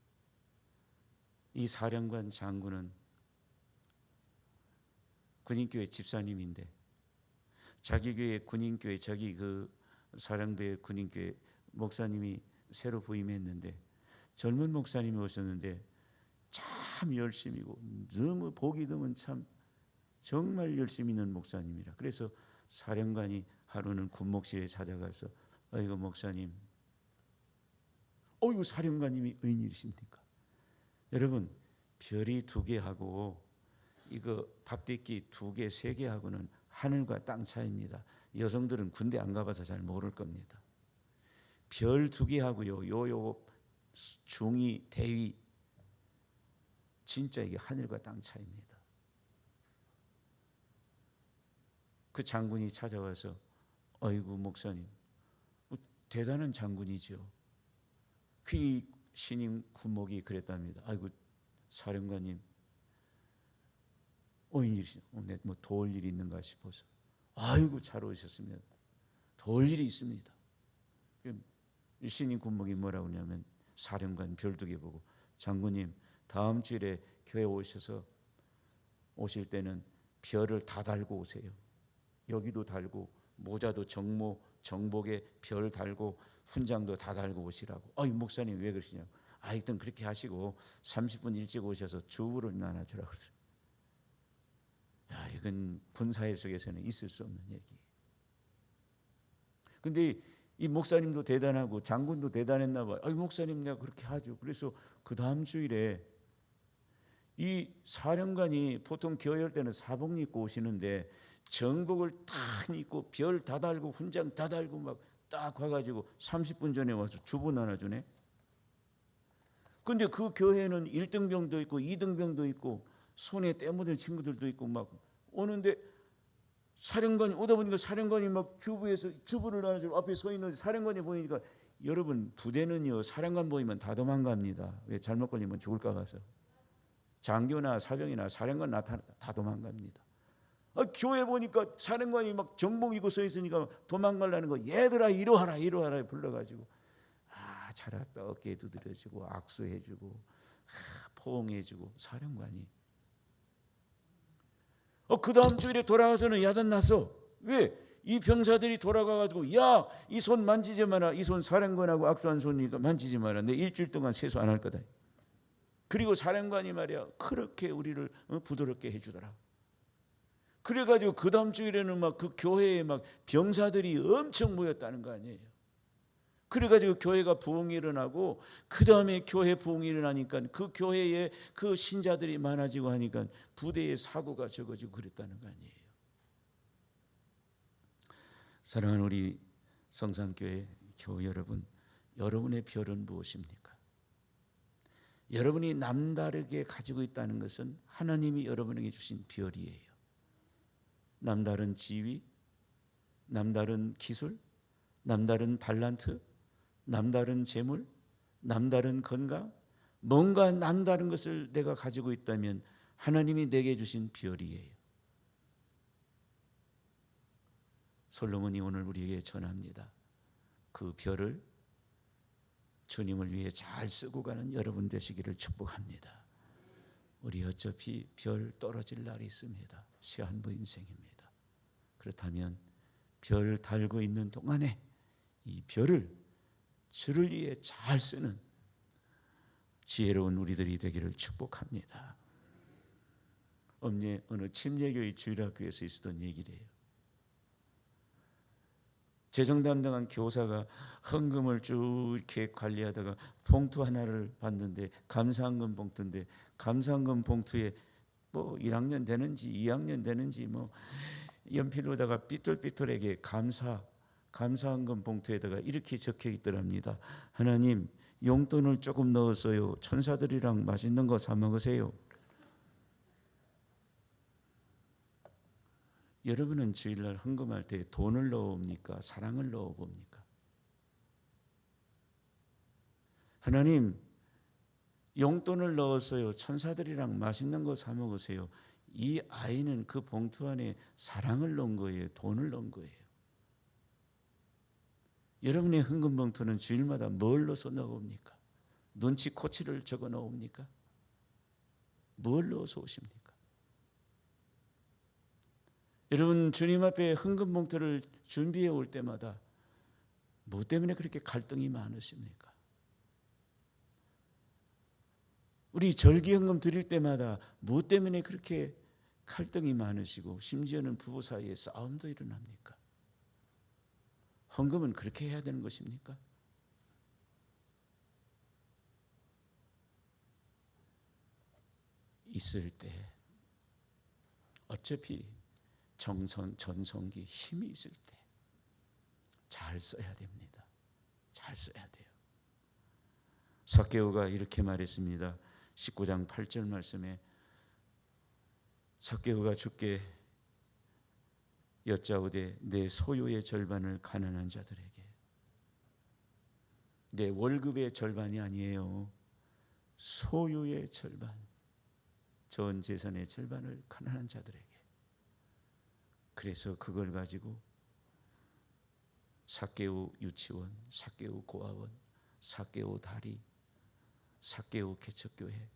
이 사령관 장군은 군인교회 집사님인데 자기 교회 군인교회, 자기 그 사령부의 군인교회 목사님이 새로 부임했는데 젊은 목사님이 오셨는데 참 열심이고 너무 보기 드문 참 정말 열심히 있는 목사님이라. 그래서 사령관이 하루는 군목실에 찾아가서 이거 목사님, 이거 사령관님이 웬일이십니까? 여러분 별이 2개 하고 이거 밥띠기 2개, 3개 하고는 하늘과 땅 차이입니다. 여성들은 군대 안 가봐서 잘 모를 겁니다. 별 2개 하고요, 요 중위, 대위, 진짜 이게 하늘과 땅 차이입니다. 그 장군이 찾아와서 아이고 목사님, 대단한 장군이죠. 그 신임 군목이 그랬답니다. 아이고 사령관님, 오늘 뭐 도울 일이 있는가 싶어서 아이고 잘 오셨습니다. 도울 일이 있습니다. 이 신임 군목이 뭐라고 하냐면 사령관 별 2개 보고 장군님 다음 주일에 교회 오실 때는 별을 다 달고 오세요. 여기도 달고 모자도 정복에 별 달고 훈장도 다 달고 오시라고. 이 목사님 왜 그러시냐고. 하여튼 그렇게 하시고 30분 일찍 오셔서 주부를 나눠주라고 그러세요. 이건 군사회 속에서는 있을 수 없는 얘기. 근데 이 목사님도 대단하고 장군도 대단했나 봐요. 목사님 내가 그렇게 하죠. 그래서 그 다음 주일에 이 사령관이 보통 교회 올 때는 사복 입고 오시는데 정복을 딱 입고 별 다 달고 훈장 다 달고 막 딱 와가지고 30분 전에 와서 주부 나눠주네. 근데 그 교회는 1등병도 있고 2등병도 있고 손에 때 묻은 친구들도 있고 막 오는데 사령관이 오다 보니까 사령관이 막 주부를 나눠주고 앞에 서 있는데 사령관이 보이니까, 여러분 부대는요 사령관 보이면 다 도망갑니다. 왜? 잘못 걸리면 죽을까 봐서. 장교나 사병이나 사령관 나타나 다 도망갑니다. 교회 보니까 사령관이 막 정복 입고 서 있으니까 도망가려는 거. 얘들아 이러하라 불러가지고 잘 왔다 어깨에 두드려주고 악수해주고 포옹해주고. 사령관이 그 다음 주일에 돌아와서는 야단 났어. 왜? 이 병사들이 돌아가가지고 야, 이 손 만지지 마라. 이 손 사령관하고 악수한 손이니까 만지지 마라. 내 일주일 동안 세수 안 할 거다. 그리고 사령관이 말이야 그렇게 우리를 부드럽게 해주더라. 그래가지고 그 다음 주일에는 막 그 교회에 막 병사들이 엄청 모였다는 거 아니에요. 그래가지고 교회가 부흥이 일어나고 그 다음에 교회 부흥이 일어나니까 그 교회에 그 신자들이 많아지고 하니까 부대에 사고가 적어지고 그랬다는 거 아니에요. 사랑하는 우리 성산교회 교회 여러분, 여러분의 별은 무엇입니까? 여러분이 남다르게 가지고 있다는 것은 하나님이 여러분에게 주신 별이에요. 남다른 지위, 남다른 기술, 남다른 달란트, 남다른 재물, 남다른 건강, 뭔가 남다른 것을 내가 가지고 있다면 하나님이 내게 주신 별이에요. 솔로몬이 오늘 우리에게 전합니다. 그 별을 주님을 위해 잘 쓰고 가는 여러분 되시기를 축복합니다. 우리 어차피 별 떨어질 날이 있습니다. 시한부 인생입니다. 그렇다면 별 달고 있는 동안에 이 별을 주를 위해 잘 쓰는 지혜로운 우리들이 되기를 축복합니다. 어느 침례교회 주일학교에서 있었던 얘기래요. 재정 담당한 교사가 헌금을 쭉 이렇게 관리하다가 봉투 하나를 봤는데 감사헌금 봉투인데 감사헌금 봉투에 뭐 1학년 되는지 2학년 되는지 뭐 연필로다가 삐뚤삐뚤하게 감사헌금 봉투에다가 이렇게 적혀 있더랍니다. 하나님 용돈을 조금 넣었어요. 천사들이랑 맛있는 거 사 먹으세요. 여러분은 주일날 헌금할 때 돈을 넣어봅니까? 사랑을 넣어봅니까? 하나님 용돈을 넣었어요. 천사들이랑 맛있는 거 사 먹으세요. 이 아이는 그 봉투 안에 사랑을 넣은 거예요. 돈을 넣은 거예요. 여러분의 헌금 봉투는 주일마다 뭘 넣어서 넣어봅니까? 눈치 코치를 적어 넣어봅니까? 뭘 넣어서 오십니까? 여러분 주님 앞에 헌금 봉투를 준비해 올 때마다 뭐 때문에 그렇게 갈등이 많으십니까? 우리 절기 헌금 드릴 때마다 뭐 때문에 그렇게 갈등이 많으시고 심지어는 부부 사이에 싸움도 일어납니까? 헌금은 그렇게 해야 되는 것입니까? 있을 때 어차피 전성기 힘이 있을 때 잘 써야 됩니다. 잘 써야 돼요. 삭개오가 이렇게 말했습니다. 19장 8절 말씀에 삭개오가 주께 여짜오되 내 소유의 절반을 가난한 자들에게, 내 월급의 절반이 아니에요. 소유의 절반, 전 재산의 절반을 가난한 자들에게. 그래서 그걸 가지고 삭개오 유치원, 삭개오 고아원, 삭개오 다리, 삭개오 개척교회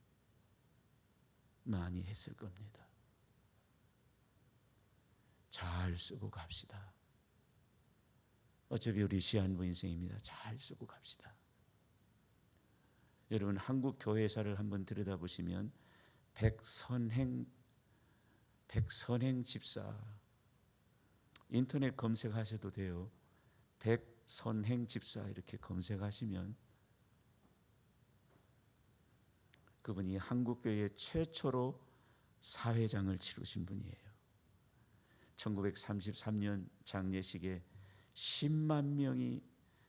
많이 했을 겁니다. 잘 쓰고 갑시다. 어차피 우리 시한부 인생입니다. 잘 쓰고 갑시다. 여러분 한국 교회사를 한번 들여다보시면 백선행 집사, 인터넷 검색하셔도 돼요. 백선행 집사 이렇게 검색하시면 그분이 한국교회 최초로 사회장을 치르신 분이에요. 1933년 장례식에 10만 명이,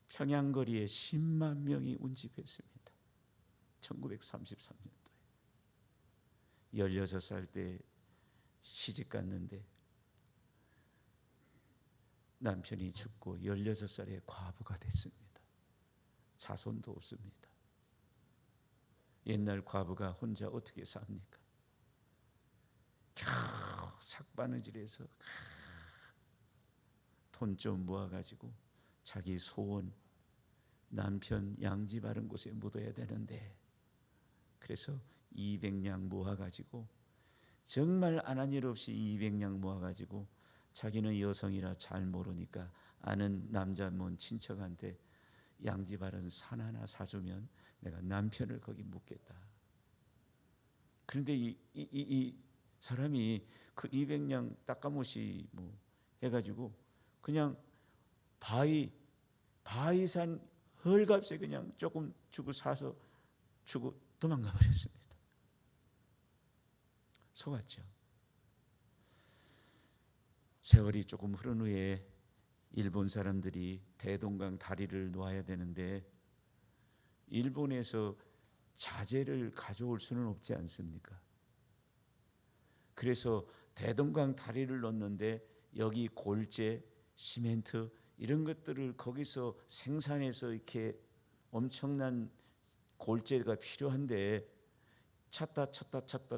평양거리에 10만 명이 운집했습니다. 1933년도에 16살 때 시집 갔는데 남편이 죽고 16살에 과부가 됐습니다. 자손도 없습니다. 옛날 과부가 혼자 어떻게 삽니까? 겨우 삭바느질해서 돈 좀 모아가지고 자기 소원, 남편 양지 바른 곳에 묻어야 되는데, 그래서 200냥 모아가지고, 정말 안 한 일 없이 200냥 모아가지고 자기는 여성이라 잘 모르니까 아는 남자 먼 친척한테 양지바른 산 하나 사주면 내가 남편을 거기 묻겠다. 그런데 이 사람이 그 200냥 딱가모시 뭐 해가지고 그냥 바위산 헐값에 그냥 조금 주고 사서 주고 도망가 버렸습니다. 속았죠. 세월이 조금 흐른 후에 일본 사람들이 대동강 다리를 놓아야 되는데 일본에서 자재를 가져올 수는 없지 않습니까? 그래서 대동강 다리를 놓는데 여기 골재, 시멘트 이런 것들을 거기서 생산해서 이렇게 엄청난 골재가 필요한데 찾다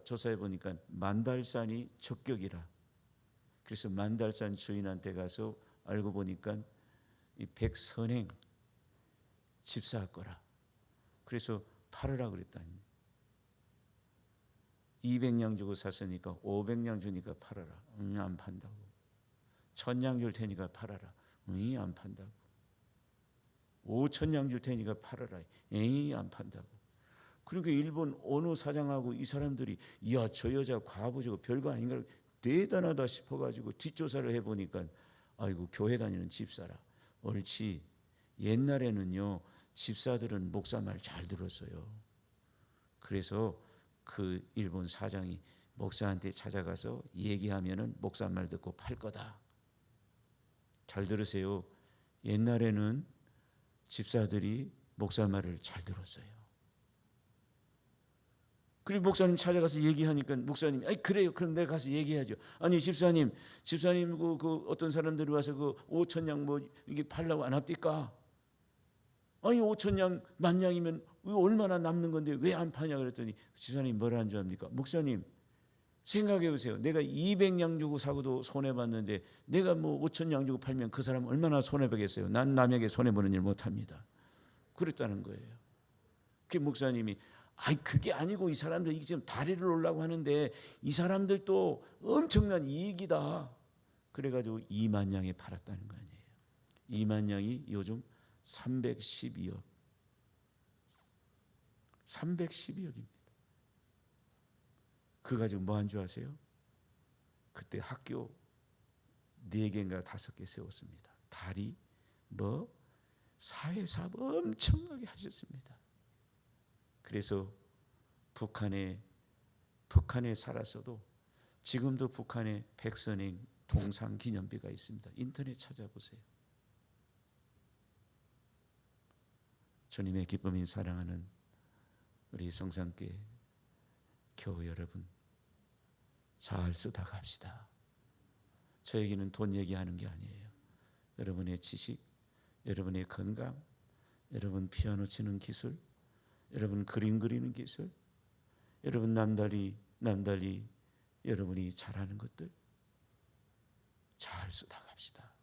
조사해 보니까 만달산이 적격이라. 그래서 만달산 주인한테 가서 알고 보니까 이 백선행 집사할 거라. 그래서 팔으라 그랬다니. 200냥 주고 샀으니까 500냥 주니까 팔아라. 안 판다고. 1000냥 줄 테니까 팔아라. 안 판다고. 5000냥 줄 테니까 팔아라. 안 판다고. 그러니까 일본 어느 사장하고 이 사람들이 이야 저 여자 과부죠 별거 아닌가 대단하다 싶어가지고 뒷조사를 해보니까 아이고 교회 다니는 집사라. 옳지. 옛날에는요 집사들은 목사 말 잘 들었어요. 그래서 그 일본 사장이 목사한테 찾아가서 얘기하면은 목사 말 듣고 팔 거다. 잘 들으세요. 옛날에는 집사들이 목사 말을 잘 들었어요. 그리고 목사님 찾아가서 얘기하니까 목사님이 아이 그래요. 그럼 내가 가서 얘기하죠. 아니 집사님 그 어떤 사람들이 와서 그 5,000냥 뭐 이게 팔라고 안 합니까? 아니 5,000냥 10,000냥이면 얼마나 남는 건데 왜 안 파냐 그랬더니 집사님 뭐라는 줄 압니까? 목사님 생각해 보세요. 내가 200냥 주고 사고도 손해 봤는데 내가 뭐 5,000냥 주고 팔면 그 사람 얼마나 손해 보겠어요? 난 남에게 손해 보는 일 못 합니다. 그랬다는 거예요. 그 목사님이 아이 그게 아니고 이 사람들 지금 다리를 올라고 하는데 이 사람들도 엄청난 이익이다. 그래가지고 2만 냥에 팔았다는 거 아니에요. 2만 냥이 요즘 312억. 312억입니다. 그거 가지고 뭐 한 줄 아세요? 그때 학교 4개인가 5개 세웠습니다. 다리 뭐 사회사업 엄청나게 하셨습니다. 그래서 북한에 살았어도 지금도 북한에 백선행 동상 기념비가 있습니다. 인터넷 찾아보세요. 주님의 기쁨인 사랑하는 우리 성산교회 교우 여러분, 잘 쓰다 갑시다. 저에게는 돈 얘기하는 게 아니에요. 여러분의 지식, 여러분의 건강, 여러분 피아노 치는 기술, 여러분 그림 그리는 기술, 여러분 남달리 여러분이 잘하는 것들 잘 쓰다 갑시다.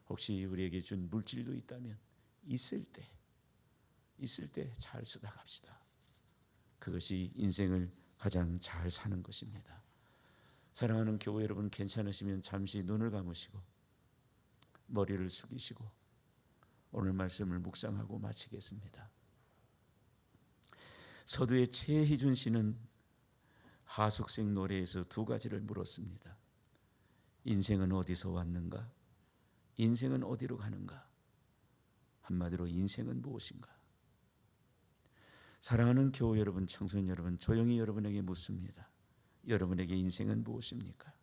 혹시 우리에게 준 물질도 있다면 있을 때 잘 쓰다 갑시다. 그것이 인생을 가장 잘 사는 것입니다. 사랑하는 교회 여러분, 괜찮으시면 잠시 눈을 감으시고 머리를 숙이시고 오늘 말씀을 묵상하고 마치겠습니다. 서두의 최희준 씨는 하숙생 노래에서 2가지를 물었습니다. 인생은 어디서 왔는가? 인생은 어디로 가는가? 한마디로 인생은 무엇인가? 사랑하는 교우 여러분, 청소년 여러분, 조용히 여러분에게 묻습니다. 여러분에게 인생은 무엇입니까?